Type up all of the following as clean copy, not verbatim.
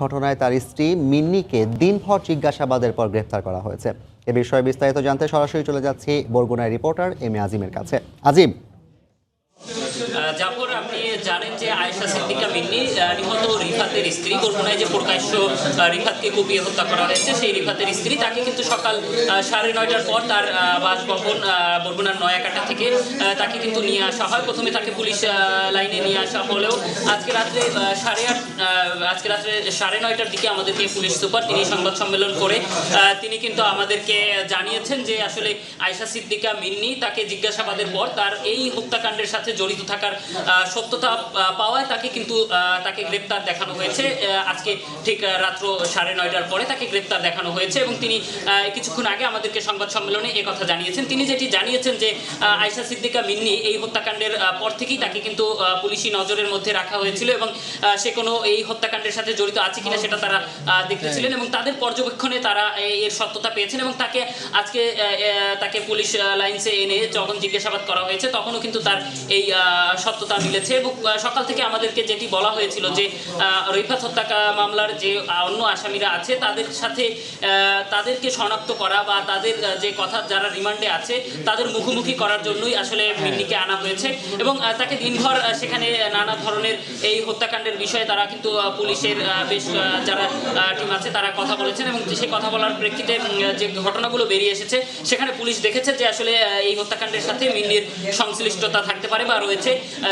ঘটনায় তার স্ত্রী মিন্নিকে দিনভর জিজ্ঞাসাবাদের পর গ্রেফতার করা হয়েছে। এ বিষয়ে বিস্তারিত জানতে সরাসরি চলে যাচ্ছি বরগুনার রিপোর্টার এম এ আজিমের কাছে। আজিম, জাফর, আপনি জানেন যে আয়েশা সিদ্দিকা মিন্নি নিহত রিফাতের স্ত্রী। বরগুনায় যে প্রকাশ্য রিফাতকে কুপিয়ে হত্যা করা হয়েছে, সেই রিফাতের স্ত্রী, তাকে কিন্তু সকাল 9:30টার পর তার বাসভবন বরগুনার নয়াকাটা থেকে তাকে কিন্তু নিয়ে আসা হয়। প্রথমে তাকে পুলিশ লাইনে নিয়ে আসা হলেও আজকে রাত্রে 9:30টার দিকে আমাদেরকে পুলিশ সুপার তিনি সংবাদ সম্মেলন করে তিনি কিন্তু আমাদেরকে জানিয়েছেন যে আসলে আয়েশা সিদ্দিকা মিন্নি তাকে জিজ্ঞাসাবাদের পর তার এই হত্যাকাণ্ডের সাথে জড়িত থাকার সত্যতা পাওয়ায় তাকে গ্রেপ্তার দেখানো হয়েছে। আজকে ঠিক রাত্র 9:30টার পরে তাকে গ্রেপ্তার দেখানো হয়েছে এবং তিনি কিছুক্ষণ আগে আমাদেরকে সংবাদ সম্মেলনে কথা জানিয়েছেন। তিনি যেটি জানিয়েছেন যে আয়েশা সিদ্দিকা মিন্নি এই হত্যাকাণ্ডের পর থেকেই তাকে কিন্তু পুলিশি নজরের মধ্যে রাখা হয়েছিল এবং সে কোনো এই হত্যাকাণ্ডের সাথে জড়িত আছে কিনা সেটা তারা দেখতেছিলেন এবং তাদের পর্যবেক্ষণে তারা এর সত্যতা পেয়েছেন এবং তাকে পুলিশ লাইন্সে এনে যখন জিজ্ঞাসাবাদ করা হয়েছে তখনও কিন্তু তার এই সত্যতা মিলেছে। এবং সকাল থেকে আমাদেরকে যেটি বলা হয়েছিল যে রিফাত হত্যা মামলার যে অন্য আসামিরা আছে তাদের সাথে তাদেরকে শনাক্ত করা বা তাদের যে কথা যারা রিমান্ডে আছে তাদের মুখোমুখি করার জন্যই আসলে মিন্নিকে আনা হয়েছে এবং তাকে দিনভর সেখানে নানা ধরনের এই হত্যাকাণ্ডের বিষয়ে তারা কিন্তু পুলিশের বেশ যারা টিম আছে তারা কথা বলেছেন এবং সেই কথা বলার প্রেক্ষিতে যে ঘটনাগুলো বেরিয়ে এসেছে সেখানে পুলিশ দেখেছে যে আসলে এই হত্যাকাণ্ডের সাথে মিন্নির সংশ্লিষ্টতা থাকতে পারে বা রয়েছে।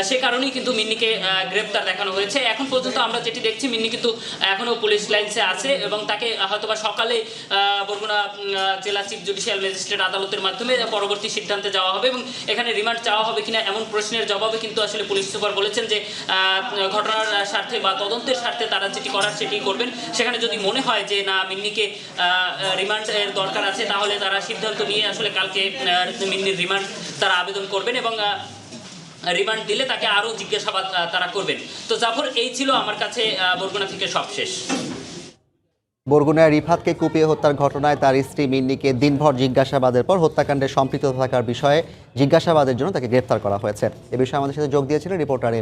সে কারণেই কিন্তু মিন্নিকে গ্রেপ্তার দেখানো হয়েছে। এখন পর্যন্ত আমরা যেটি দেখছি মিন্নি কিন্তু এখনও পুলিশ লাইন্সে আছে এবং তাকে হয়তোবা সকালে বরগুনা জেলা চিফ জুডিশিয়াল ম্যাজিস্ট্রেট আদালতের মাধ্যমে পরবর্তী সিদ্ধান্তে যাওয়া হবে এবং এখানে রিমান্ড চাওয়া হবে কিনা এমন প্রশ্নের জবাবে কিন্তু আসলে পুলিশ সুপার বলেছেন যে ঘটনার স্বার্থে বা তদন্তের স্বার্থে তারা যেটি করার সেটি করবেন। সেখানে যদি মনে হয় যে না মিন্নিকে রিমান্ডের দরকার আছে তাহলে তারা সিদ্ধান্ত নিয়ে আসলে কালকে মিন্নির রিমান্ড তারা আবেদন করবেন এবং রিমান্ড দিলে তাকে আরও জিজ্ঞাসাবাদ তারা করবেন। তো জাফর, এই ছিল আমার কাছে বরগুনা থেকে সবশেষ। বরগুনায় রিফাতকে কুপিয়ে হত্যার ঘটনায় তার স্ত্রী মিন্নিকে দিনভর জিজ্ঞাসাবাদের পর হত্যাকাণ্ডে সম্পৃক্ত থাকার বিষয়ে জিজ্ঞাসাবাদের জন্য তাকে গ্রেফতার করা হয়েছে। এ বিষয়ে আমাদের সাথে যোগ দিয়েছিলেন রিপোর্টার